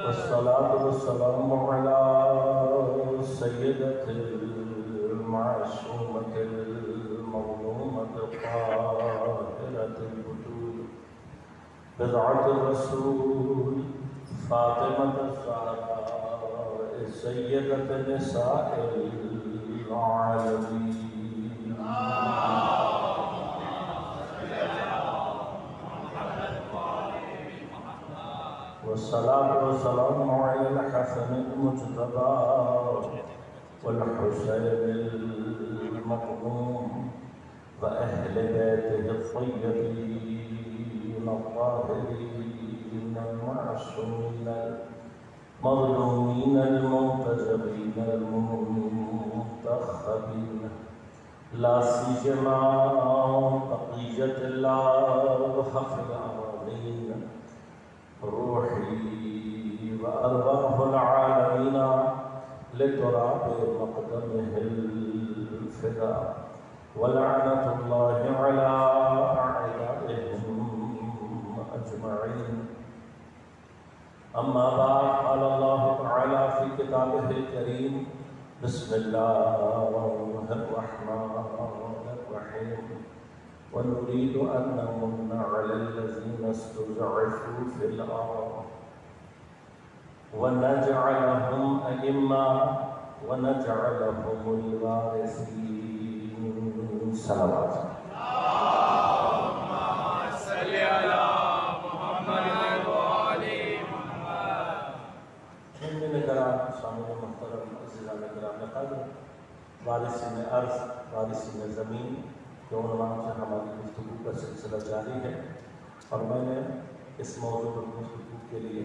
والصلاة والسلام على سيدة المعصومة المظلومة الطاهرة البتول بضعة الرسول فاطمة الزهراء سيدة نساء العالمين. والصلاة والسلام على الحسن المجتبى والحسين المظلوم وأهل بيته الطيبين الطاهرين المعصومين المظلومين المنتجبين المنتخبين لا سيما بقية الله في الأراضين روحي وأرواح العالمين لتراب مقدمه الفداء ولعنة الله على أعدائهم أجمعين. أما بعد قال الله تعالى في كتابه الكريم بسم الله الرحمن الرحيم ونريد أن نمن على الذين استضعفوا في الأرض ونجعلهم أئمة ونجعلهم الوارثين. صلوات. اللهم صل على محمد وآل محمد. من کرام سامع محترم عزیزان کرام قدر وارثین ارض وارثین زمین کے عنوان سے ہماری گفتگو کا سلسلہ جاری ہے اور میں نے اس موضوع پر گفتگو کے لیے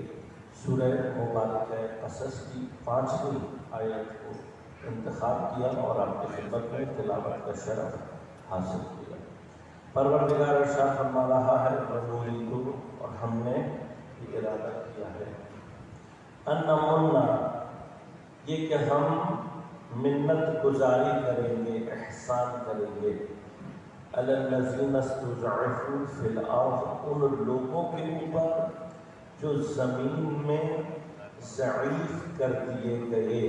سورہ مبارکہ قصص کی 5ویں آیت کو انتخاب کیا اور آپ کی خدمت میں تلاوت کا شرف حاصل کیا. پروردگار ارشاد فرما رہا ہے کو اور ہم نے یہ ارادہ کیا ہے ان نمنا یہ کہ ہم منت گزاری کریں گے احسان کریں گے علی الذین استضعفوا فی الارض ان لوگوں کے اوپر جو زمین میں ضعیف کر دیے گئے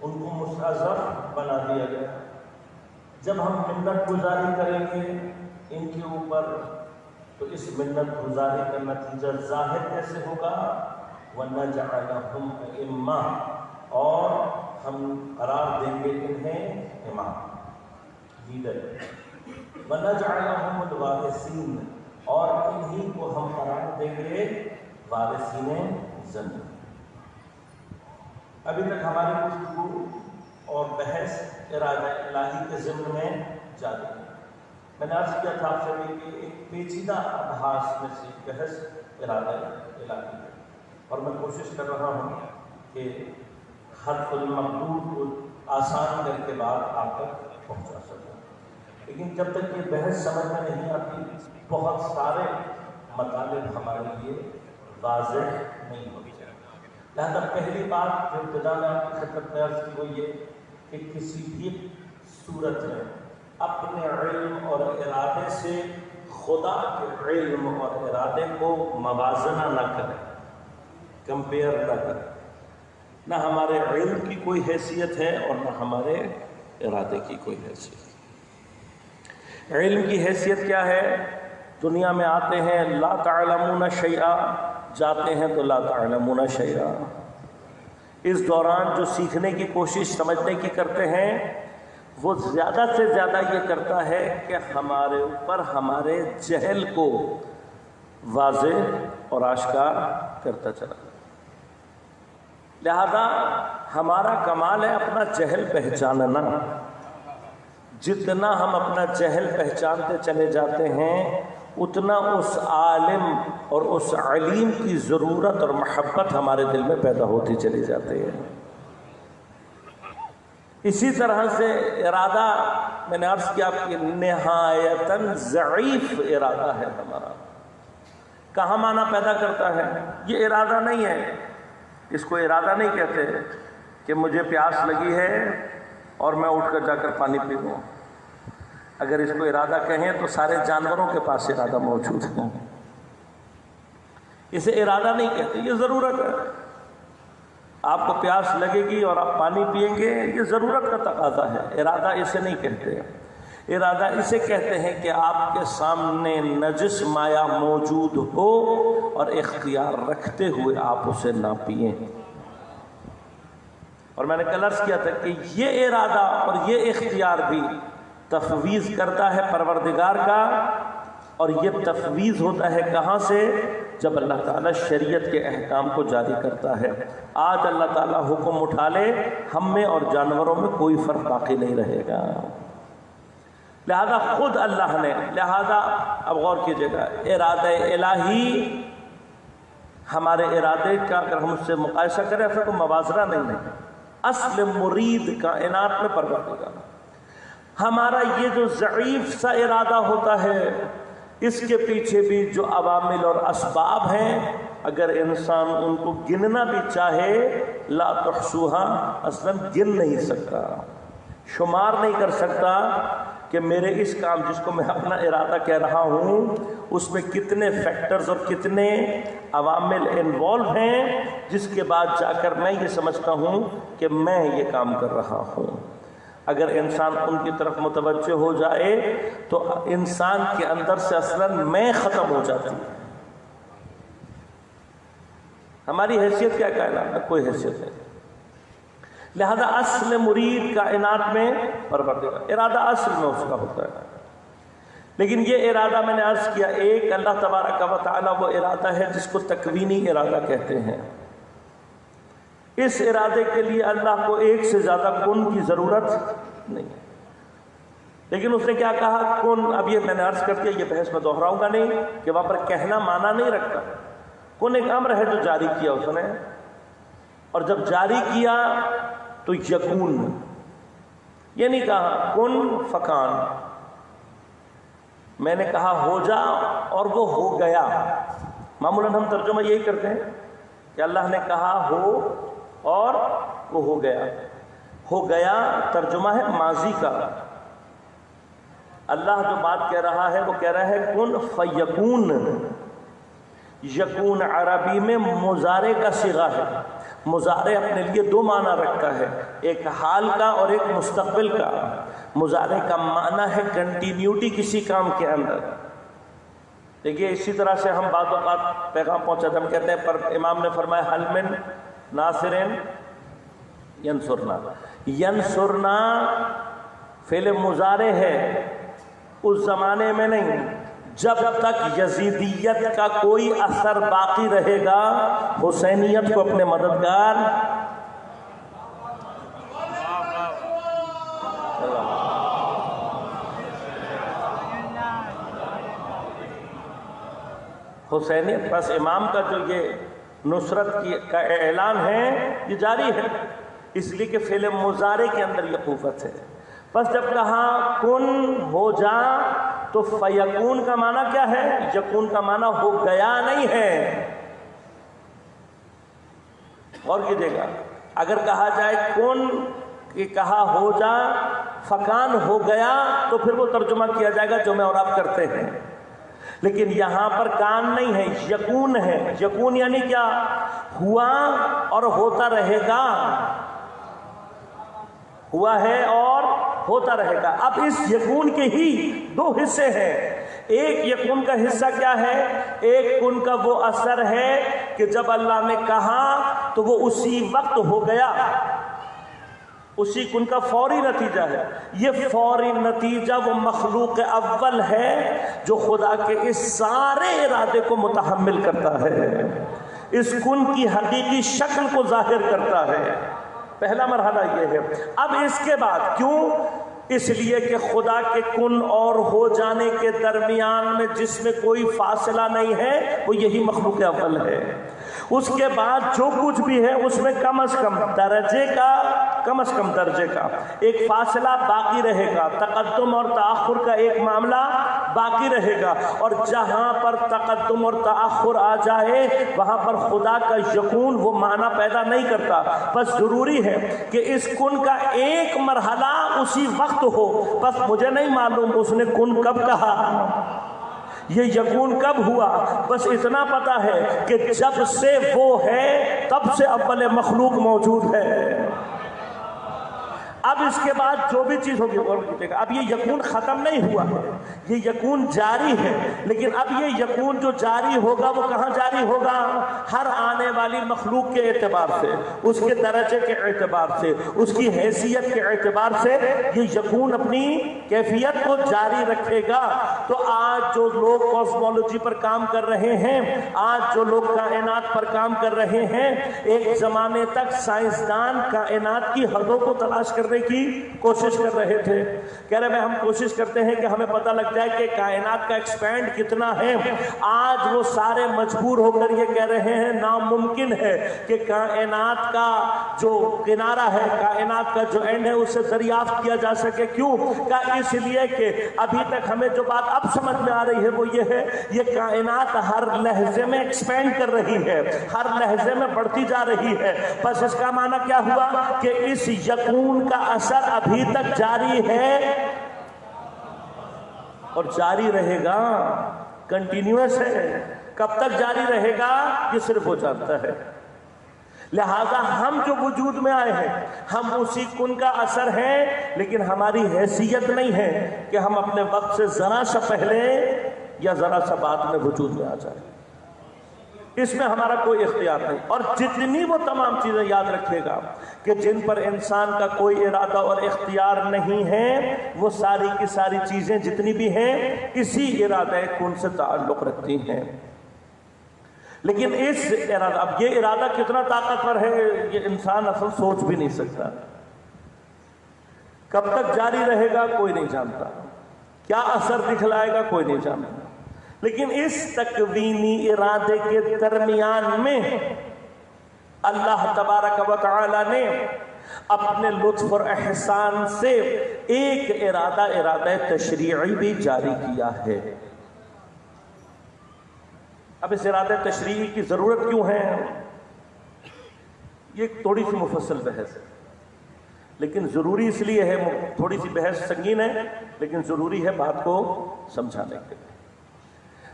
ان کو مستضعف بنا دیا گیا. جب ہم منت گزاری کریں گے ان کے اوپر تو اس منت گزاری کا نتیجہ ظاہر کیسے ہوگا؟ وَنَجْعَلَهُمْ أَئِمَّةً اور ہم قرار دیں گے انہیں امام لیڈر. وَنَجْعَلَهُمُ الْوَارِثِينَ اور انہی کو ہم قرار دیں گے وارثین زمین. ابھی تک ہماری گفتگو اور بحث ارادہ الہی کے ضمن میں جاری ہے. میں نے عرض کیا تھا آپ سے کہ ایک پیچیدہ ابحاث میں سے بحث ارادہ الہی ہے اور میں کوشش کر رہا ہوں کہ حرف المقدور کو آسان کر کے بعد آپ تک پہنچا سکوں. لیکن جب تک یہ بحث سمجھ میں نہیں آتی بہت سارے مطالب ہمارے لیے واضح نہیں ہوتے. لہذا پہلی بات جو ابتدا میں آپ کی خدمت میں عرض کی وہ یہ کہ کسی بھی صورت میں اپنے علم اور ارادے سے خدا کے علم اور ارادے کو موازنہ نہ کریں، کمپیئر نہ کریں. نہ ہمارے علم کی کوئی حیثیت ہے اور نہ ہمارے ارادے کی کوئی حیثیت. علم کی حیثیت کیا ہے؟ دنیا میں آتے ہیں لا تعلمون شیئا، جاتے ہیں تو لا تعلمون شیئا. اس دوران جو سیکھنے کی کوشش سمجھنے کی کرتے ہیں وہ زیادہ سے زیادہ یہ کرتا ہے کہ ہمارے اوپر ہمارے جہل کو واضح اور آشکار کرتا چلا. لہذا ہمارا کمال ہے اپنا جہل پہچاننا. جتنا ہم اپنا جہل پہچانتے چلے جاتے ہیں اتنا اس عالم اور اس علیم کی ضرورت اور محبت ہمارے دل میں پیدا ہوتی چلی جاتی ہے. اسی طرح سے ارادہ میں نے عرض کیا کہ نہایتاً ضعیف ارادہ ہے ہمارا. کہاں معنی پیدا کرتا ہے؟ یہ ارادہ نہیں ہے، اس کو ارادہ نہیں کہتے کہ مجھے پیاس لگی ہے اور میں اٹھ کر جا کر پانی پی لوں. اگر اس کو ارادہ کہیں تو سارے جانوروں کے پاس ارادہ موجود ہے. اسے ارادہ نہیں کہتے، یہ ضرورت ہے۔ آپ کو پیاس لگے گی اور آپ پانی پئیں گے، یہ ضرورت کا تقاضا ہے، ارادہ اسے نہیں کہتے۔ ارادہ اسے کہتے ہیں کہ آپ کے سامنے نجس مایہ موجود ہو اور اختیار رکھتے ہوئے آپ اسے نہ پئیں۔ اور میں نے کل عرض کیا تھا کہ یہ ارادہ اور یہ اختیار بھی تفویض کرتا ہے پروردگار کا، اور یہ تفویض ہوتا ہے کہاں سے؟ جب اللہ تعالیٰ شریعت کے احکام کو جاری کرتا ہے۔ آج اللہ تعالیٰ حکم اٹھا لے، ہم میں اور جانوروں میں کوئی فرق باقی نہیں رہے گا۔ لہذا خود اللہ نے، لہذا اب غور کیجئے گا، ارادہ الہی ہمارے ارادے کا اگر ہم اس سے مقایسہ کریں ایسا کوئی موازنہ نہیں ہے۔ اصل مرید کائنات میں پروردگار، ہمارا یہ جو ضعیف سا ارادہ ہوتا ہے اس کے پیچھے بھی جو عوامل اور اسباب ہیں، اگر انسان ان کو گننا بھی چاہے لا تحصوها، اصلا گن نہیں سکتا، شمار نہیں کر سکتا کہ میرے اس کام جس کو میں اپنا ارادہ کہہ رہا ہوں اس میں کتنے فیکٹرز اور کتنے عوامل انوالو ہیں، جس کے بعد جا کر میں یہ سمجھتا ہوں کہ میں یہ کام کر رہا ہوں۔ اگر انسان ان کی طرف متوجہ ہو جائے تو انسان کے اندر سے اصلاً میں ختم ہو جاتی ہے۔ ہماری حیثیت کیا کائنات میں؟ کوئی حیثیت نہیں۔ لہذا اصل مرید کائنات میں پروردگار، ارادہ اصل میں اس کا ہوتا ہے۔ لیکن یہ ارادہ میں نے عرض کیا، ایک اللہ تبارک و تعالیٰ وہ ارادہ ہے جس کو تکوینی ارادہ کہتے ہیں۔ اس ارادے کے لیے اللہ کو ایک سے زیادہ کن کی ضرورت نہیں، لیکن اس نے کیا کہا؟ کن۔ اب یہ میں نے عرض کر کے یہ بحث میں دہراؤں گا نہیں کہ وہاں پر کہنا معنی نہیں رکھتا۔ کن ایک امر ہے جو جاری کیا اس نے، اور جب جاری کیا تو یکون، یہ نہیں کہا کن فکان، میں نے کہا ہو جا اور وہ ہو گیا۔ معمولاً ہم ترجمہ یہی کرتے ہیں کہ اللہ نے کہا ہو اور وہ ہو گیا۔ ہو گیا ترجمہ ہے ماضی کا، اللہ جو بات کہہ رہا ہے وہ کہہ رہا ہے کن فیکون۔ یکون عربی میں مضارع کا صیغہ ہے۔ مضارع اپنے لیے دو معنی رکھتا ہے، ایک حال کا اور ایک مستقبل کا۔ مضارع کا معنی ہے کنٹینیوٹی کسی کام کے اندر۔ دیکھیے اسی طرح سے ہم بعض اوقات پیغام پہنچاتے ہیں، ہم کہتے ہیں پر امام نے فرمایا حل من ناصرین ینصرنا۔ ینصرنا فعل مضارع ہے، اس زمانے میں نہیں، جب تک یزیدیت کا کوئی اثر باقی رہے گا حسینیت کو اپنے مددگار حسینیت، بس امام کا جو یہ نصرت کا اعلان ہے یہ جاری ہے، اس لیے کہ فعل مضارع کے اندر یہ قوت ہے۔ بس جب کہا کن ہو جا تو فیکون کا معنی کیا ہے؟ یکون کا معنی ہو گیا نہیں ہے۔ اور کیجئے گا، اگر کہا جائے کن کہ کہا ہو جا فکان ہو گیا تو پھر وہ ترجمہ کیا جائے گا جو میں اور آپ کرتے ہیں، لیکن یہاں پر کان نہیں ہے، یکون ہے۔ یکون یعنی کیا؟ ہوا اور ہوتا رہے گا، ہوا ہے اور ہوتا رہے گا۔ اب اس یکون کے ہی دو حصے ہیں۔ ایک یکون کا حصہ کیا ہے؟ ایک کن کا وہ اثر ہے کہ جب اللہ نے کہا تو وہ اسی وقت ہو گیا، اسی کن کا فوری نتیجہ ہے۔ یہ فوری نتیجہ وہ مخلوق اول ہے جو خدا کے اس سارے ارادے کو متحمل کرتا ہے، اس کن کی حقیقی شکل کو ظاہر کرتا ہے۔ پہلا مرحلہ یہ ہے۔ اب اس کے بعد کیوں؟ اس لیے کہ خدا کے کن اور ہو جانے کے درمیان میں جس میں کوئی فاصلہ نہیں ہے وہ یہی مخلوق اول ہے۔ اس کے بعد جو کچھ بھی ہے اس میں کم از کم درجے کا، کم از کم درجے کا ایک فاصلہ باقی رہے گا، تقدم اور تاخر کا ایک معاملہ باقی رہے گا، اور جہاں پر تقدم اور تاخر آ جائے وہاں پر خدا کا یکون وہ معنی پیدا نہیں کرتا۔ بس ضروری ہے کہ اس کن کا ایک مرحلہ اسی وقت ہو، بس مجھے نہیں معلوم اس نے کن کب کہا، یہ یکون کب ہوا؟ بس اتنا پتا ہے کہ جب سے وہ ہے تب سے اول مخلوق موجود ہے۔ اب اس کے بعد جو بھی چیز ہوگی اور پوچھے گا۔ اب یہ یکون ختم نہیں ہوا ہے، یہ یکون جاری ہے، لیکن اب یہ یکون جو جاری ہوگا وہ کہاں جاری ہوگا؟ ہر آنے والی مخلوق کے اعتبار سے، اس کے درجے کے اعتبار سے، اس کی حیثیت کے اعتبار سے یہ یکون اپنی کیفیت کو جاری رکھے گا۔ تو آج جو لوگ کاسمولوجی پر کام کر رہے ہیں، آج جو لوگ کائنات پر کام کر رہے ہیں، ایک زمانے تک سائنسدان کائنات کی حدوں کو تلاش کرنے کی کوشش کر رہے تھے۔ کہہ رہے ہیں ہم کوشش کرتے ہیں کہ ہمیں پتہ لگ جائے کہ کائنات کا ایکسپینڈ کتنا ہے۔ آج وہ سارے مجبور ہو کر یہ کہہ رہے ہیں ناممکن ہے کہ کائنات کا جو کنارہ ہے، کائنات کا جو اینڈ ہے، اسے دریافت کیا جا سکے۔ کیوں؟ کہ اس لیے کہ ابھی تک ہمیں جو بات اب سمجھ میں آ رہی ہے وہ یہ ہے، یہ کائنات ہر لحظے میں ایکسپینڈ کر رہی ہے، ہر لحظے میں بڑھتی جا رہی ہے۔ بس اس کا معنی کیا ہوا کہ اس یقون کا اثر ابھی تک جاری ہے اور جاری رہے گا، کنٹینیوس ہے۔ کب تک جاری رہے گا یہ صرف وہ جانتا ہے۔ لہذا ہم جو وجود میں آئے ہیں ہم اسی کن کا اثر ہیں، لیکن ہماری حیثیت نہیں ہے کہ ہم اپنے وقت سے ذرا سا پہلے یا ذرا سا بعد میں وجود میں آ جائیں۔ اس میں ہمارا کوئی اختیار نہیں۔ اور جتنی وہ تمام چیزیں یاد رکھے گا کہ جن پر انسان کا کوئی ارادہ اور اختیار نہیں ہے، وہ ساری کی ساری چیزیں جتنی بھی ہیں اسی ارادہ کن سے تعلق رکھتی ہیں۔ لیکن اس ارادہ، اب یہ ارادہ کتنا طاقتور ہے یہ انسان اصل سوچ بھی نہیں سکتا۔ کب تک جاری رہے گا کوئی نہیں جانتا، کیا اثر دکھلائے گا کوئی نہیں جانتا۔ لیکن اس تکوینی ارادے کے درمیان میں اللہ تبارک و تعالی نے اپنے لطف اور احسان سے ایک ارادہ تشریعی بھی جاری کیا ہے۔ اب اس ارادہ تشریعی کی ضرورت کیوں ہے؟ یہ تھوڑی سی مفصل بحث ہے، لیکن ضروری اس لیے ہے، تھوڑی سی بحث سنگین ہے لیکن ضروری ہے بات کو سمجھانے کے لیے۔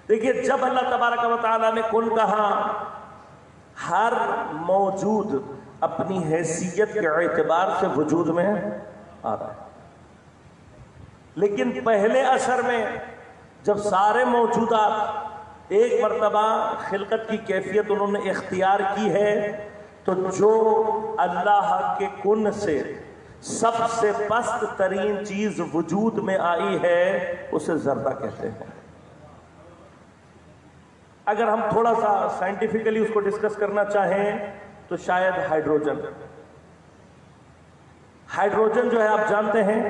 دیکھیے، جب اللہ تبارک و تعالیٰ نے کن کہا، ہر موجود اپنی حیثیت کے اعتبار سے وجود میں آ رہا ہے، لیکن پہلے اثر میں جب سارے موجودات ایک مرتبہ خلقت کی کیفیت انہوں نے اختیار کی ہے، تو جو اللہ کے کن سے سب سے پست ترین چیز وجود میں آئی ہے اسے ذرہ کہتے ہیں۔ اگر ہم تھوڑا سا سائنٹیفکلی اس کو ڈسکس کرنا چاہیں تو شاید ہائیڈروجن جو ہے، آپ جانتے ہیں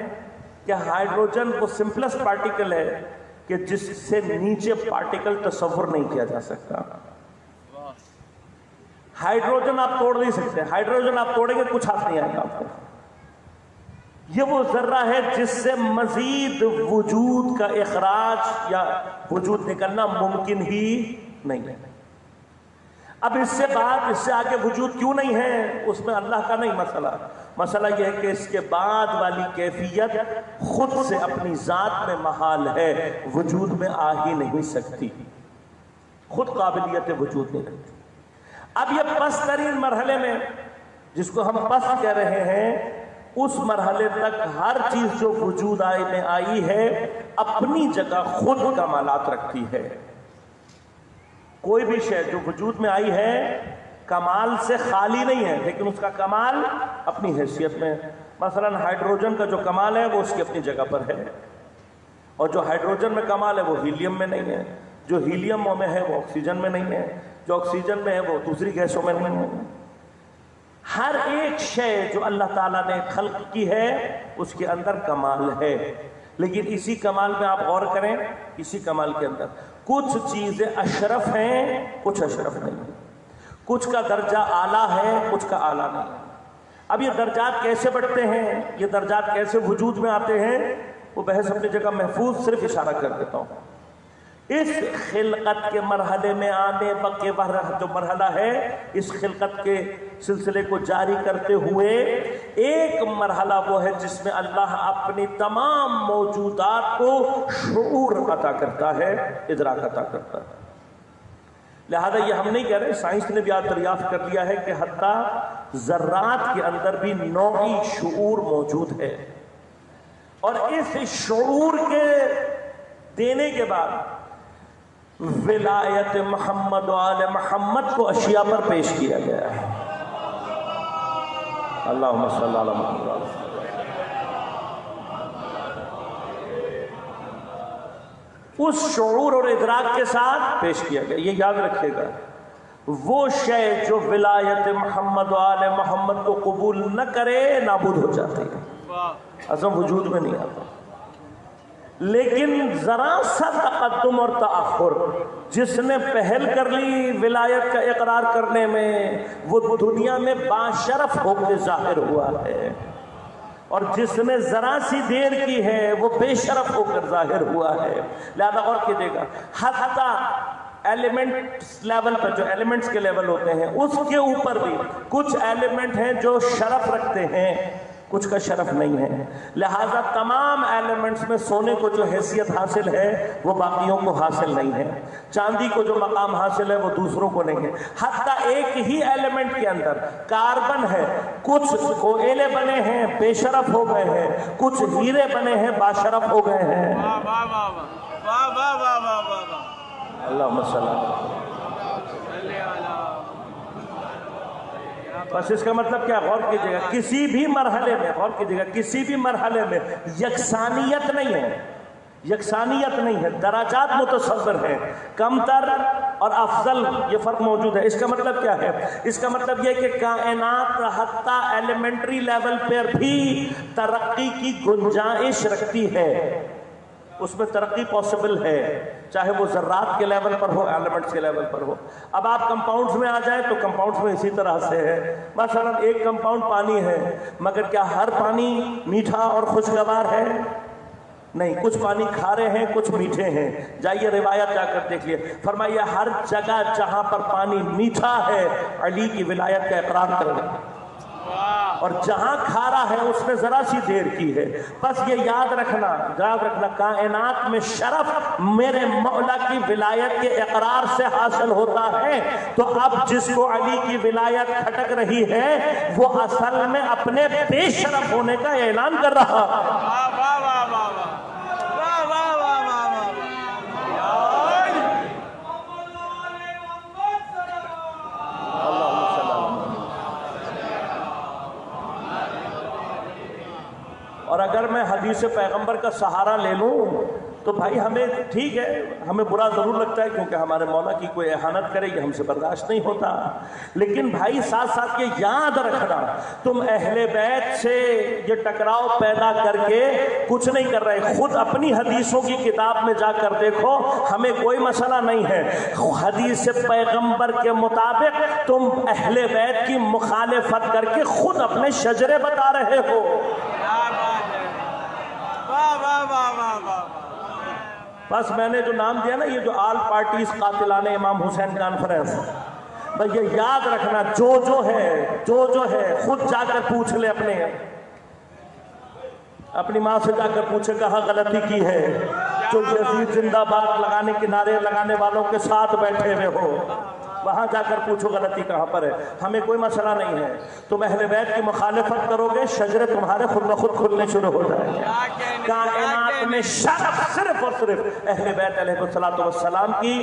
کہ ہائیڈروجن وہ سمپلسٹ پارٹیکل ہے کہ جس سے نیچے پارٹیکل تصور نہیں کیا جا سکتا۔ ہائیڈروجن آپ توڑ نہیں سکتے، ہائیڈروجن آپ توڑیں گے کچھ ہاتھ نہیں آئے گا آپ کو۔ یہ وہ ذرہ ہے جس سے مزید وجود کا اخراج یا وجود نکلنا ممکن ہی نہیں ہے۔ اب اس سے آگے وجود کیوں نہیں ہے، اس میں اللہ کا نہیں مسئلہ یہ ہے کہ اس کے بعد والی کیفیت خود سے اپنی ذات میں محال ہے، وجود میں آ ہی نہیں سکتی، خود قابلیت وجود نہیں رکھتی۔ اب یہ پست ترین مرحلے میں، جس کو ہم پست کہہ رہے ہیں، اس مرحلے تک ہر چیز جو وجود میں آئی ہے اپنی جگہ خود کمالات رکھتی ہے۔ کوئی بھی شے جو وجود میں آئی ہے کمال سے خالی نہیں ہے، لیکن اس کا کمال اپنی حیثیت میں ہے۔ مثلا ہائیڈروجن کا جو کمال ہے وہ اس کی اپنی جگہ پر ہے، اور جو ہائیڈروجن میں کمال ہے وہ ہیلیم میں نہیں ہے، جو ہیلیم میں ہے وہ آکسیجن میں نہیں ہے، جو آکسیجن میں ہے وہ دوسری گیسوں میں نہیں ہے۔ ہر ایک شے جو اللہ تعالیٰ نے خلق کی ہے اس کے اندر کمال ہے، لیکن اسی کمال میں آپ غور کریں، اسی کمال کے اندر کچھ چیزیں اشرف ہیں، کچھ اشرف نہیں، کچھ کا درجہ اعلیٰ ہے، کچھ کا اعلیٰ نہیں ہے۔ اب یہ درجات کیسے بڑھتے ہیں، یہ درجات کیسے وجود میں آتے ہیں، وہ بحث اپنی جگہ محفوظ، صرف اشارہ کر دیتا ہوں اس خلقت کے مرحلے میں آنے کے جو مرحلہ ہے، اس خلقت کے سلسلے کو جاری کرتے ہوئے ایک مرحلہ وہ ہے جس میں اللہ اپنی تمام موجودات کو شعور عطا کرتا ہے، ادراک عطا کرتا ہے۔ لہذا یہ ہم نہیں کہہ رہے، سائنس نے بھی آج دریافت کر لیا ہے کہ حتیٰ ذرات کے اندر بھی نوعی شعور موجود ہے، اور اس شعور کے دینے کے بعد ولایت محمد و آل محمد کو اشیاء پر پیش کیا گیا ہے۔ اللہم صلی علی محمد۔ اس شعور اور ادراک کے ساتھ پیش کیا گیا، یہ یاد رکھیے گا، وہ شے جو ولایت محمد و آل محمد کو قبول نہ کرے نابود ہو جاتی ہے، عظم وجود میں نہیں آتا۔ لیکن ذرا سا تقدم اور تاخر جس نے پہل کر لی ولایت کا اقرار کرنے میں، وہ دنیا میں باشرف ہو کے ظاہر ہوا ہے، اور جس نے ذرا سی دیر کی ہے وہ بے شرف ہو کر ظاہر ہوا ہے۔ لہذا غور کیجیے گا، حتیٰ ایلیمنٹس لیول پر، جو ایلیمنٹس کے لیول ہوتے ہیں، اس کے اوپر بھی کچھ ایلیمنٹ ہیں جو شرف رکھتے ہیں، کچھ کا شرف نہیں ہے۔ لہذا تمام ایلیمنٹس میں سونے کو جو حیثیت حاصل ہے وہ باقیوں کو حاصل نہیں ہے، چاندی کو جو مقام حاصل ہے وہ دوسروں کو نہیں ہے۔ حتیٰ ایک ہی ایلیمنٹ کے اندر کاربن ہے، کچھ کوئلے بنے ہیں بے شرف ہو گئے ہیں، کچھ ہیرے بنے ہیں باشرف ہو گئے ہیں۔ اللہم صلی اللہ۔ بس اس کا مطلب کیا؟ غور کیجیے گا، کسی بھی مرحلے میں، غور کیجیے گا، کسی بھی مرحلے میں یکسانیت نہیں ہے، یکسانیت نہیں ہے، درجات متصور ہیں، کم تر اور افضل، یہ فرق موجود ہے۔ اس کا مطلب کیا ہے؟ اس کا مطلب یہ کہ کائنات حتیٰ ایلیمنٹری لیول پر بھی ترقی کی گنجائش رکھتی ہے، اس میں ترقی پاسبل ہے، چاہے وہ ذرات کے لیول پر ہو، ایلیمنٹس کے لیول پر ہو۔ اب آپ کمپاؤنڈز میں آ جائیں تو کمپاؤنڈز میں اسی طرح سے ہے۔ مثلا ایک کمپاؤنڈ پانی ہے، مگر کیا ہر پانی میٹھا اور خوشگوار ہے؟ نہیں، کچھ پانی کھارے ہیں، کچھ میٹھے ہیں۔ جائیے روایت جا کر دیکھ لیے، فرمائیے ہر جگہ جہاں پر پانی میٹھا ہے علی کی ولایت کا اقرار کر لیں، اور جہاں کھارا ہے اس نے ذرا سی دیر کی ہے۔ بس یہ یاد رکھنا کائنات میں شرف میرے مولا کی ولایت کے اقرار سے حاصل ہوتا ہے، تو اب جس کو علی کی ولایت کھٹک رہی ہے وہ اصل میں اپنے بے شرف ہونے کا اعلان کر رہا ہے۔ اور اگر میں حدیث پیغمبر کا سہارا لے لوں تو بھائی ہمیں ٹھیک ہے، ہمیں برا ضرور لگتا ہے کیونکہ ہمارے مولا کی کوئی اہانت کرے یہ ہم سے برداشت نہیں ہوتا، لیکن بھائی ساتھ ساتھ یہ یاد رکھنا تم اہل بیت سے یہ ٹکراؤ پیدا کر کے کچھ نہیں کر رہے۔ خود اپنی حدیثوں کی کتاب میں جا کر دیکھو، ہمیں کوئی مسئلہ نہیں ہے، حدیث پیغمبر کے مطابق تم اہل بیت کی مخالفت کر کے خود اپنے شجرے بتا رہے ہو۔ بس میں نے جو نام دیا نا، یہ جو آل پارٹیز قاتلان امام حسین کانفرنس، بس یہ یاد رکھنا، جو ہے خود جا کر پوچھ لے، اپنی ماں سے جا کر پوچھے کہاں غلطی کی ہے، جو یزید زندہ باد لگانے کے نعرے لگانے والوں کے ساتھ بیٹھے ہوئے ہو، وہاں جا کر پوچھو غلطی کہاں پر ہے۔ ہمیں کوئی مسئلہ نہیں ہے، تم اہل بیت کی مخالفت کرو گے شجرے تمہارے خود بخود کھلنے شروع ہو جائیں گے۔ کائنات میں شرف صرف اور صرف اہل بیت علیہ السلام کی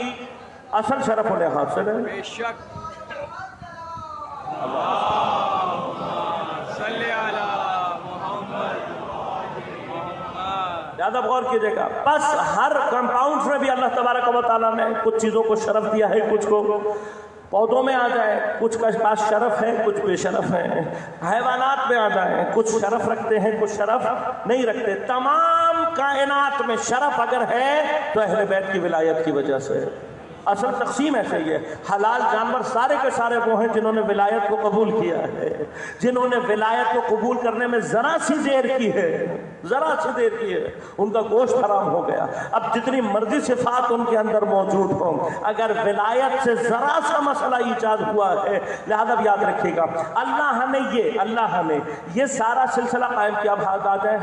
اصل شرف انہیں حاصل ہے۔ بے شک۔ زیادہ غور کیجئے گا، بس ہر کمپاؤنڈز میں بھی اللہ تبارک و تعالیٰ نے کچھ چیزوں کو شرف دیا ہے، کچھ کو پودوں میں آ جائیں کچھ کا پاس شرف ہے، کچھ بے شرف ہیں، حیوانات میں آ جائیں کچھ شرف رکھتے ہیں، کچھ شرف نہیں رکھتے۔ تمام کائنات میں شرف اگر ہے تو اہل بیت کی ولایت کی وجہ سے۔ اصل تقسیم ایسے ہی ہے، حلال جانور سارے کے سارے وہ ہیں جنہوں نے ولایت کو قبول کیا ہے، جنہوں نے ولایت کو قبول کرنے میں ذرا سی دیر کی ہے۔ ذرا سی دیر کی ہے، ان کا گوشت حرام ہو گیا۔ اب جتنی مرضی صفات ان کے اندر موجود ہوں، اگر ولایت سے ذرا سا مسئلہ ایجاد ہوا ہے، لہذا یاد رکھیے گا اللہ نے یہ سارا سلسلہ قائم کیا۔ اب آ جائیں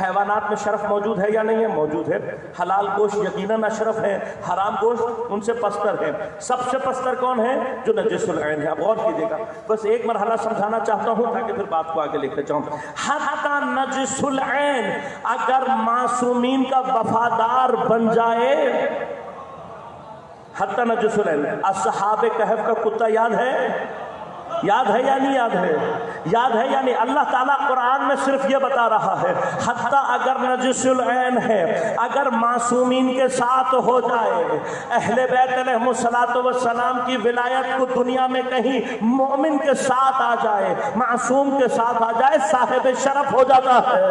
حیوانات میں شرف موجود ہے یا نہیں ہے؟ موجود ہے۔ حلال گوشت یقیناً اشرف ہے، حرام گوشت ان سے پستر ہے۔ سب سے پستر کون ہے؟ جو نجس العین ہے۔ اب غور کیجیے گا، بس ایک مرحلہ سمجھانا چاہتا ہوں تاکہ پھر بات کو آگے لے کے جاؤں۔ حتی نجس العین اگر معصومین کا وفادار بن جائے، حتی نجس العین، اصحاب کہف کا کتا یاد ہے یا نہیں یاد ہے؟ یاد ہے یعنی اللہ تعالیٰ قرآن میں صرف یہ بتا رہا ہے حتی اگر نجس العین ہے، اگر معصومین کے ساتھ ہو جائے، اہل بیت علیہم السلام کی ولایت کو دنیا میں کہیں مومن کے ساتھ آ جائے، معصوم کے ساتھ آ جائے، صاحب شرف ہو جاتا ہے۔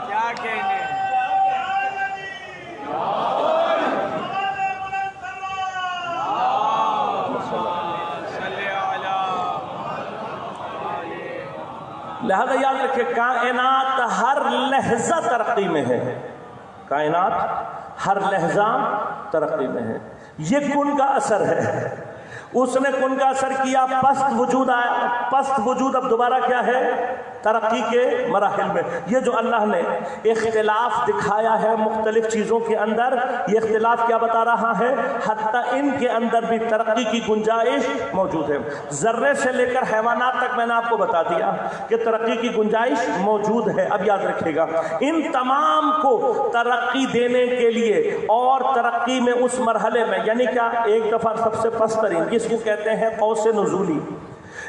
کیا کہنے لہذا یاد رکھے کائنات ہر لحظہ ترقی میں ہے، کائنات ہر لحظہ ترقی میں ہے۔ یہ کن کا اثر ہے، اس نے کن کا اثر کیا، پست وجود آیا، پست وجود اب دوبارہ کیا ہے؟ ترقی کے مراحل میں۔ یہ جو اللہ نے اختلاف دکھایا ہے مختلف چیزوں کے اندر، یہ اختلاف کیا بتا رہا ہے؟ حتیٰ ان کے اندر بھی ترقی کی گنجائش موجود ہے۔ ذرے سے لے کر حیوانات تک میں نے آپ کو بتا دیا کہ ترقی کی گنجائش موجود ہے۔ اب یاد رکھیے گا ان تمام کو ترقی دینے کے لیے اور ترقی میں اس مرحلے میں، یعنی کیا؟ ایک دفعہ سب سے پست ترین، جس کو کہتے ہیں قوس نزولی،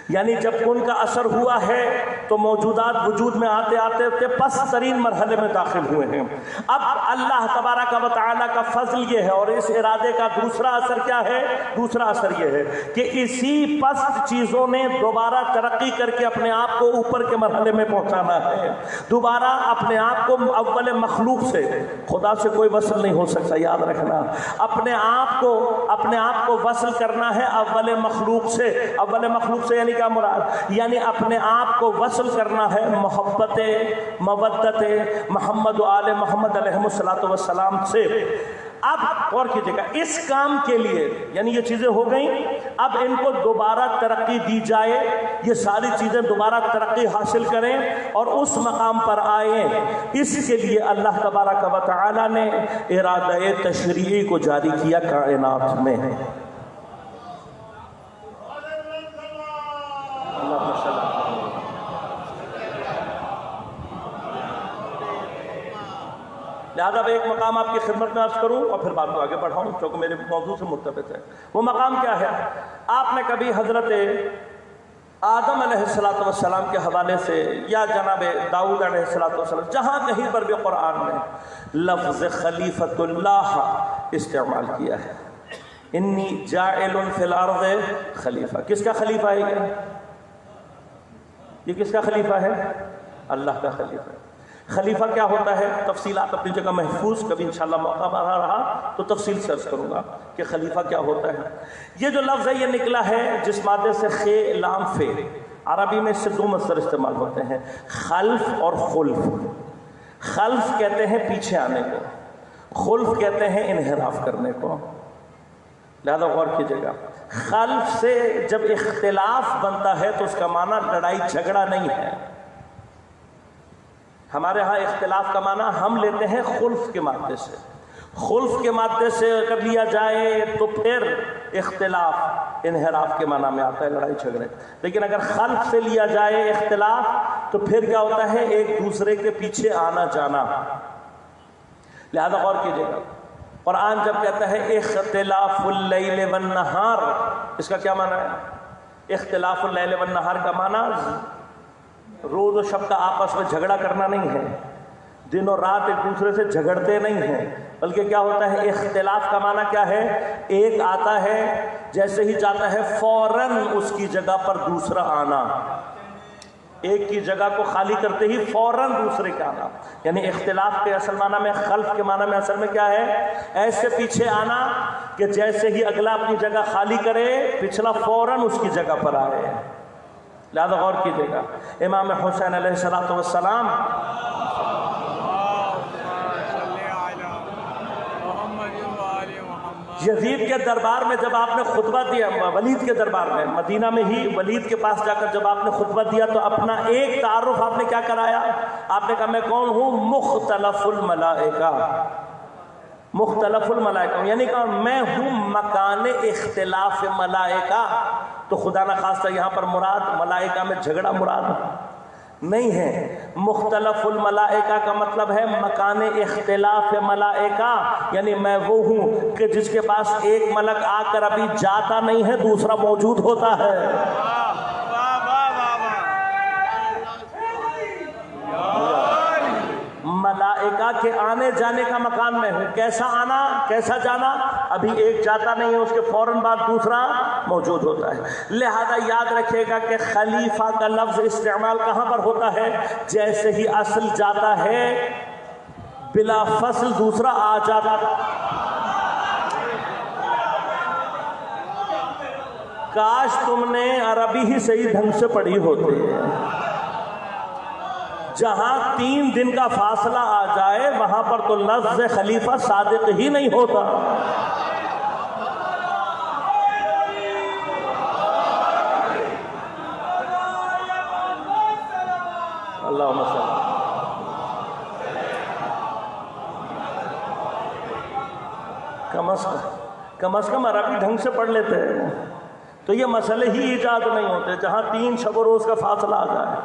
یعنی جب ان کا اثر ہوا ہے تو موجودات وجود میں آتے آتے پست ترین مرحلے میں داخل ہوئے ہیں۔ اب اللہ تبارک و تعالیٰ کا فضل یہ ہے، اور اس ارادے کا دوسرا اثر کیا ہے؟ دوسرا اثر یہ ہے کہ اسی پست چیزوں نے دوبارہ ترقی کر کے اپنے آپ کو اوپر کے مرحلے میں پہنچانا ہے، دوبارہ اپنے آپ کو اول مخلوق سے، خدا سے کوئی وصل نہیں ہو سکتا، یاد رکھنا، اپنے آپ کو وصل کرنا ہے اول مخلوق سے۔ اول مخلوق سے یعنی کیا مراد؟ یعنی اپنے آپ کو وصل کرنا ہے محبت مودت محمد و آل محمد علیہ السلام سے۔ اب غور کیجیے گا اس کام کے لیے، یعنی یہ چیزیں ہو گئیں، اب ان کو دوبارہ ترقی دی جائے، یہ ساری چیزیں دوبارہ ترقی حاصل کریں اور اس مقام پر آئیں، اس کے لیے اللہ تبارک و تعالی نے ارادہ تشریعی کو جاری کیا کائنات میں۔ لہذا ایک مقام آپ کی خدمت میں عرض کروں اور پھر بات کو آگے بڑھاؤں کیونکہ میرے موضوع سے مرتبط ہے۔ وہ مقام کیا ہے؟ آپ نے کبھی حضرت آدم علیہ السلام کے حوالے سے یا جناب داؤد علیہ السلام، جہاں کہیں پر بھی قرآن میں لفظ خلیفۃ اللہ استعمال کیا ہے، انی جاعل فی الارض خلیفہ، کس کا خلیفہ ہے یہ کس کا خلیفہ ہے؟ اللہ کا خلیفہ ہے۔ خلیفہ کیا ہوتا ہے؟ تفصیلات اپنی جگہ محفوظ، کبھی انشاءاللہ موقع بنا رہا تو تفصیل سے عرض کروں گا کہ خلیفہ کیا ہوتا ہے۔ یہ جو لفظ ہے یہ نکلا ہے جس مادے سے خے لام فے، عربی میں اس سے دو مصدر استعمال ہوتے ہیں، خلف اور خلف۔ خلف کہتے ہیں پیچھے آنے کو، خلف کہتے ہیں انحراف کرنے کو۔ لہذا غور کیجیے گا، خلف سے جب اختلاف بنتا ہے تو اس کا معنی لڑائی جھگڑا نہیں ہے۔ ہمارے ہاں اختلاف کا معنی ہم لیتے ہیں خلف کے مادے سے، خلف کے مادے سے اگر لیا جائے تو پھر اختلاف انحراف کے معنی میں آتا ہے، لڑائی جھگڑے۔ لیکن اگر خلف سے لیا جائے اختلاف تو پھر کیا ہوتا ہے؟ ایک دوسرے کے پیچھے آنا جانا۔ لہذا غور کیجیے گا، قرآن جب کہتا ہے اختلاف اللیل والنہار، اس کا کیا معنی ہے؟ اختلاف اللیل والنہار کا معنی روز و شب کا آپس میں جھگڑا کرنا نہیں ہے، دن اور رات ایک دوسرے سے جھگڑتے نہیں ہیں، بلکہ کیا ہوتا ہے؟ اختلاف کا معنی کیا ہے؟ ایک آتا ہے، جیسے ہی جاتا ہے فوراً اس کی جگہ پر دوسرا آنا، ایک کی جگہ کو خالی کرتے ہی فوراً دوسرے کا آنا۔ یعنی اختلاف کے اصل معنی میں، خلف کے معنی میں اصل میں کیا ہے؟ ایسے پیچھے آنا کہ جیسے ہی اگلا اپنی جگہ خالی کرے پچھلا فوراً اس کی جگہ پر آئے۔ لہذا غور کیجیے گا، امام حسین علیہ السلام یزید کے دربار میں جب آپ نے خطبہ دیا، ولید کے دربار میں مدینہ میں ہی ولید کے پاس جا کر جب آپ نے خطبہ دیا تو اپنا ایک تعارف آپ نے کیا کرایا؟ آپ نے کہا میں کون ہوں؟ مختلف الملائکہ، مختلف الملائکہ، یعنی کہ میں ہوں مکان اختلاف ملائکہ۔ تو خدا نخواستہ یہاں پر مراد ملائکہ میں جھگڑا مراد نہیں ہے، مختلف الملائکہ کا مطلب ہے مکان اختلاف ملائکہ، یعنی میں وہ ہوں کہ جس کے پاس ایک ملک آ کر ابھی جاتا نہیں ہے، دوسرا موجود ہوتا ہے۔ ملائکہ کے آنے جانے کا مکان میں ہوں، کیسا آنا کیسا جانا، ابھی ایک جاتا نہیں ہے، اس کے فوراً بعد دوسرا موجود ہوتا ہے۔ لہذا یاد رکھے گا کہ خلیفہ کا لفظ استعمال کہاں پر ہوتا ہے؟ جیسے ہی اصل جاتا ہے بلا فصل دوسرا آ جاتا ہے۔ کاش تم نے عربی ہی صحیح ڈھنگ سے پڑھی ہوتی ہے، جہاں 3 دن کا فاصلہ آ جائے وہاں پر تو لفظ خلیفہ صادق ہی نہیں ہوتا۔ اللہم صل۔ کم از کم عربی ڈھنگ سے پڑھ لیتے ہیں تو یہ مسئلے ہی ایجاد نہیں ہوتے، جہاں 3 شب و روز کا فاصلہ آ جائے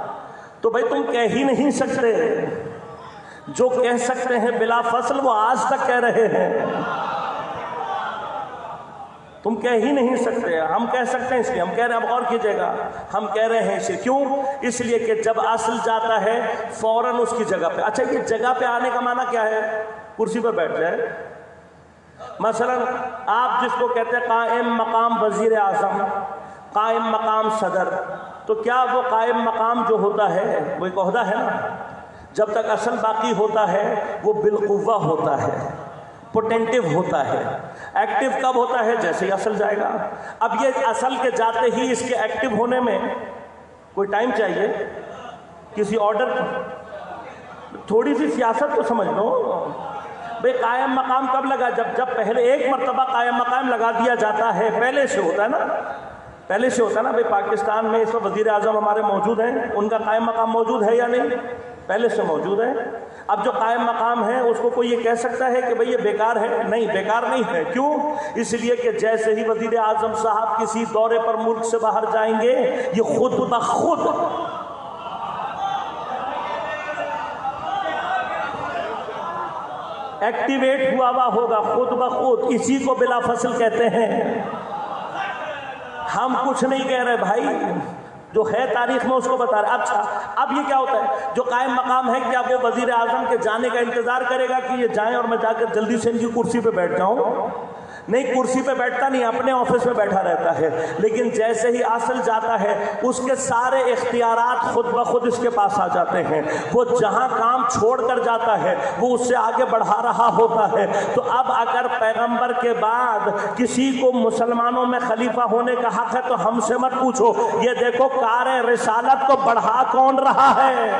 تو بھائی تم کہہ ہی نہیں سکتے، جو کہہ سکتے ہیں بلا فصل وہ آج تک کہہ رہے ہیں، تم کہہ ہی نہیں سکتے، ہم کہہ سکتے ہیں اس لیے ہم کہہ رہے ہیں۔ اب غور کیجئے گا، ہم کہہ رہے ہیں اسے کیوں؟ اس لیے کہ جب اصل جاتا ہے فوراً اس کی جگہ پہ۔ اچھا، یہ جگہ پہ آنے کا معنی کیا ہے؟ کرسی پہ بیٹھ جائے، مثلا آپ جس کو کہتے ہیں قائم مقام وزیر اعظم، قائم مقام صدر، تو کیا وہ قائم مقام جو ہوتا ہے وہ ایک عہدہ ہے نا، جب تک اصل باقی ہوتا ہے وہ بالقوہ ہوتا ہے، پوٹینٹیو ہوتا ہے۔ ایکٹیو کب ہوتا ہے؟ جیسے ہی اصل جائے گا۔ اب یہ اصل کے جاتے ہی اس کے ایکٹیو ہونے میں کوئی ٹائم چاہیے، کسی آرڈر، تھوڑی سی سیاست تو سمجھ لو بھئی۔ قائم مقام کب لگا؟ جب پہلے ایک مرتبہ قائم مقام لگا دیا جاتا ہے، پہلے سے ہوتا ہے نا، پہلے سے ہوتا ہے نا۔ بھئی پاکستان میں اس وقت وزیر اعظم ہمارے موجود ہیں، ان کا قائم مقام موجود ہے یا نہیں؟ پہلے سے موجود ہے۔ اب جو قائم مقام ہے اس کو کوئی یہ کہہ سکتا ہے کہ بھئی یہ بیکار ہے؟ نہیں، بیکار نہیں ہے۔ کیوں؟ اس لیے کہ جیسے ہی وزیر اعظم صاحب کسی دورے پر ملک سے باہر جائیں گے، یہ خود بخود ایکٹیویٹ ہوا ہوگا، خود بخود، اسی کو بلا فصل کہتے ہیں۔ ہم کچھ نہیں کہہ رہے بھائی، جو ہے تاریخ میں اس کو بتا رہے۔ اچھا، اب یہ کیا ہوتا ہے؟ جو قائم مقام ہے کیا وہ وزیر اعظم کے جانے کا انتظار کرے گا کہ یہ جائیں اور میں جا کر جلدی سے ان کی کرسی پہ بیٹھ جاؤں؟ نہیں، کرسی پہ بیٹھتا نہیں، اپنے آفس میں بیٹھا رہتا ہے۔ لیکن جیسے ہی اصل جاتا ہے اس کے سارے اختیارات خود بخود اس کے پاس آ جاتے ہیں۔ وہ جہاں کام چھوڑ کر جاتا ہے وہ اس سے آگے بڑھا رہا ہوتا ہے۔ تو اب اگر پیغمبر کے بعد کسی کو مسلمانوں میں خلیفہ ہونے کا حق ہے تو ہم سے مت پوچھو، یہ دیکھو کار رسالت کو بڑھا کون رہا ہے؟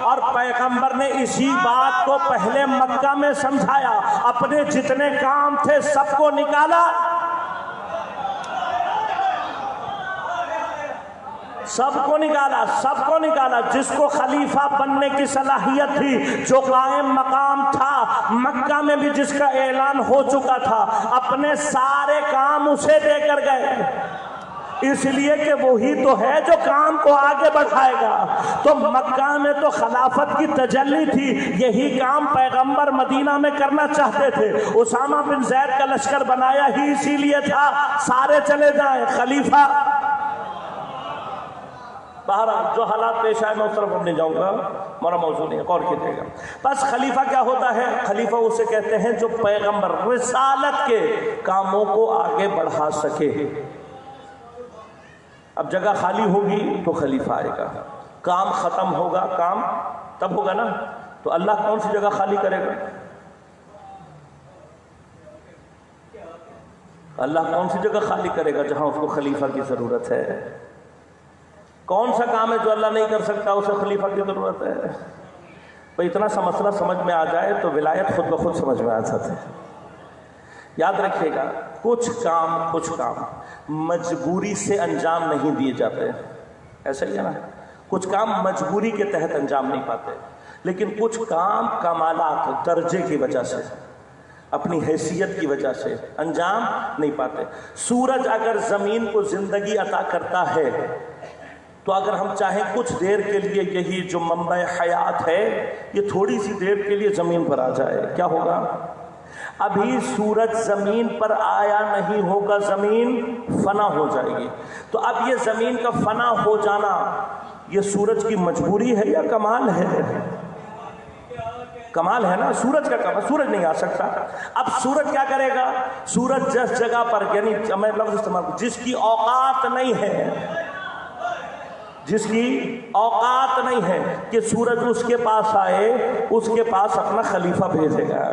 اور پیغمبر نے اسی بات کو پہلے مکہ میں سمجھایا، اپنے جتنے کام تھے سب کو نکالا، سب کو نکالا، جس کو خلیفہ بننے کی صلاحیت تھی، جو قائم مقام تھا، مکہ میں بھی جس کا اعلان ہو چکا تھا، اپنے سارے کام اسے دے کر گئے، اس لیے کہ وہی تو ہے جو کام کو آگے بڑھائے گا۔ تو مکہ میں تو خلافت کی تجلی تھی، یہی کام پیغمبر مدینہ میں کرنا چاہتے تھے۔ اسامہ بن زید کا لشکر بنایا ہی اسی لیے تھا، سارے چلے جائیں، خلیفہ۔ بہرحال جو حالات پیش آئے میں اس طرف اب نہیں جاؤں گا، ہمارا موضوع نہیں ہے، غور کیجیے گا۔ بس خلیفہ کیا ہوتا ہے؟ خلیفہ اسے کہتے ہیں جو پیغمبر رسالت کے کاموں کو آگے بڑھا سکے۔ اب جگہ خالی ہوگی تو خلیفہ آئے گا، کام ختم ہوگا، کام تب ہوگا نا، تو اللہ کون سی جگہ خالی کرے گا؟ اللہ کون سی جگہ خالی کرے گا جہاں اس کو خلیفہ کی ضرورت ہے؟ کون سا کام ہے جو اللہ نہیں کر سکتا اسے خلیفہ کی ضرورت ہے؟ بھئی اتنا سا مسئلہ سمجھ میں آ جائے تو ولایت خود بخود سمجھ میں آ جاتے ہیں۔ یاد رکھیے گا، کچھ کام مجبوری سے انجام نہیں دیے جاتے، ایسا ہی ہے نا، کچھ کام مجبوری کے تحت انجام نہیں پاتے، لیکن کچھ کام کمالات درجے کی وجہ سے، اپنی حیثیت کی وجہ سے انجام نہیں پاتے۔ سورج اگر زمین کو زندگی عطا کرتا ہے تو اگر ہم چاہیں کچھ دیر کے لیے یہی جو منبع حیات ہے یہ تھوڑی سی دیر کے لیے زمین پر آ جائے، کیا ہوگا؟ ابھی سورج زمین پر آیا نہیں ہوگا، زمین فنا ہو جائے گی۔ تو اب یہ زمین کا فنا ہو جانا یہ سورج کی مجبوری ہے یا کمال ہے؟ کمال ہے نا، سورج کا کمال، سورج نہیں آ سکتا۔ اب سورج کیا کرے گا؟ سورج جس جگہ پر، یعنی میں لفظ استعمال کروں، جس کی اوقات نہیں ہے، جس کی اوقات نہیں ہے کہ سورج اس کے پاس آئے، اس کے پاس اپنا خلیفہ بھیجے گا۔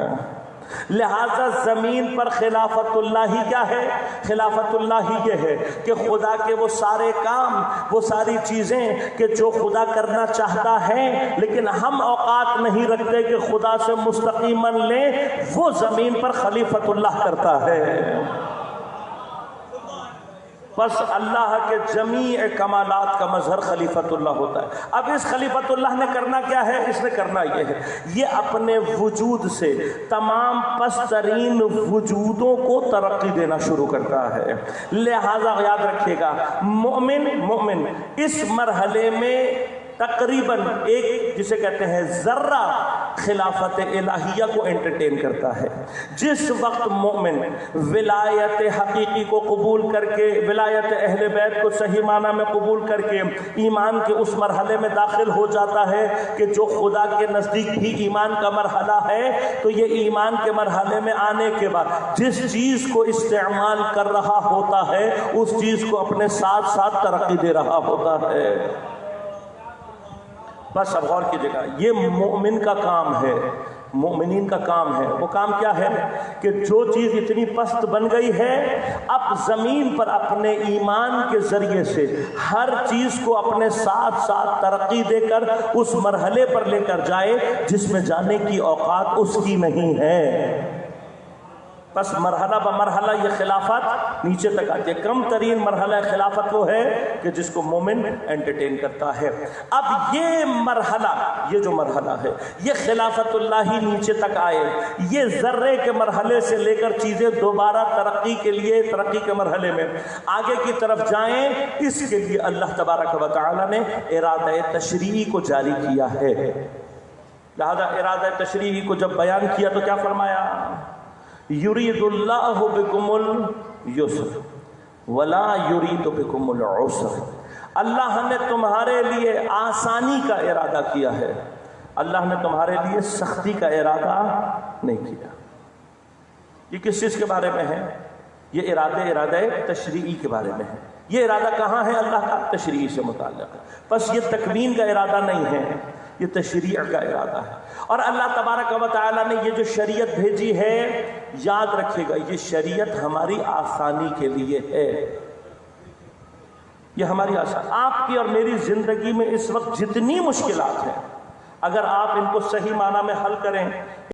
لہذا زمین پر خلافت اللہ ہی کیا ہے؟ خلافت اللہ ہی یہ ہے کہ خدا کے وہ سارے کام، وہ ساری چیزیں کہ جو خدا کرنا چاہتا ہے لیکن ہم اوقات نہیں رکھتے کہ خدا سے مستقیماً لیں، وہ زمین پر خلیفت اللہ کرتا ہے۔ بس اللہ کے جمیع کمالات کا مظہر خلیفت اللہ ہوتا ہے۔ اب اس خلیفت اللہ نے کرنا کیا ہے؟ اس نے کرنا یہ ہے، یہ اپنے وجود سے تمام پست ترین وجودوں کو ترقی دینا شروع کرتا ہے۔ لہذا یاد رکھیے گا، مومن اس مرحلے میں تقریباً ایک جسے کہتے ہیں ذرہ خلافت الہیہ کو انٹرٹین کرتا ہے۔ جس وقت مومن ولایت حقیقی کو قبول کر کے، ولایت اہل بیت کو صحیح معنی میں قبول کر کے ایمان کے اس مرحلے میں داخل ہو جاتا ہے کہ جو خدا کے نزدیک بھی ایمان کا مرحلہ ہے، تو یہ ایمان کے مرحلے میں آنے کے بعد جس چیز کو استعمال کر رہا ہوتا ہے اس چیز کو اپنے ساتھ ساتھ ترقی دے رہا ہوتا ہے۔ بس اب غور کیجیے گا، یہ مومن کا کام ہے، مومنین کا کام ہے۔ وہ کام کیا ہے کہ جو چیز اتنی پست بن گئی ہے، اب زمین پر اپنے ایمان کے ذریعے سے ہر چیز کو اپنے ساتھ ساتھ ترقی دے کر اس مرحلے پر لے کر جائے جس میں جانے کی اوقات اس کی نہیں ہے۔ بس مرحلہ بمرحلہ یہ خلافت نیچے تک آتی ہے۔ کم ترین مرحلہ خلافت وہ ہے کہ جس کو مومن انٹرٹین کرتا ہے۔ اب یہ مرحلہ، یہ جو مرحلہ ہے، یہ خلافت اللہ ہی نیچے تک آئے، یہ ذرے کے مرحلے سے لے کر چیزیں دوبارہ ترقی کے لیے، ترقی کے مرحلے میں آگے کی طرف جائیں، اس کے لیے اللہ تبارک و تعالی نے ارادہ تشریعی کو جاری کیا ہے۔ لہذا ارادہ تشریعی کو جب بیان کیا تو کیا فرمایا؟ یرید اللہ بکم الیسر ولا یرید بکم العسر۔ اللہ نے تمہارے لیے آسانی کا ارادہ کیا ہے، اللہ نے تمہارے لیے سختی کا ارادہ نہیں کیا۔ یہ کس چیز کے بارے میں ہے؟ یہ ارادہ تشریعی کے بارے میں ہے۔ یہ ارادہ کہاں ہے اللہ کا؟ تشریعی سے متعلق ہے۔ بس یہ تکوین کا ارادہ نہیں ہے، یہ تشریع کا ارادہ ہے۔ اور اللہ تبارک و تعالیٰ نے یہ جو شریعت بھیجی ہے، یاد رکھیے گا، یہ شریعت ہماری آسانی کے لیے ہے۔ یہ ہماری آسانی، آپ کی اور میری زندگی میں اس وقت جتنی مشکلات ہیں، اگر آپ ان کو صحیح معنی میں حل کریں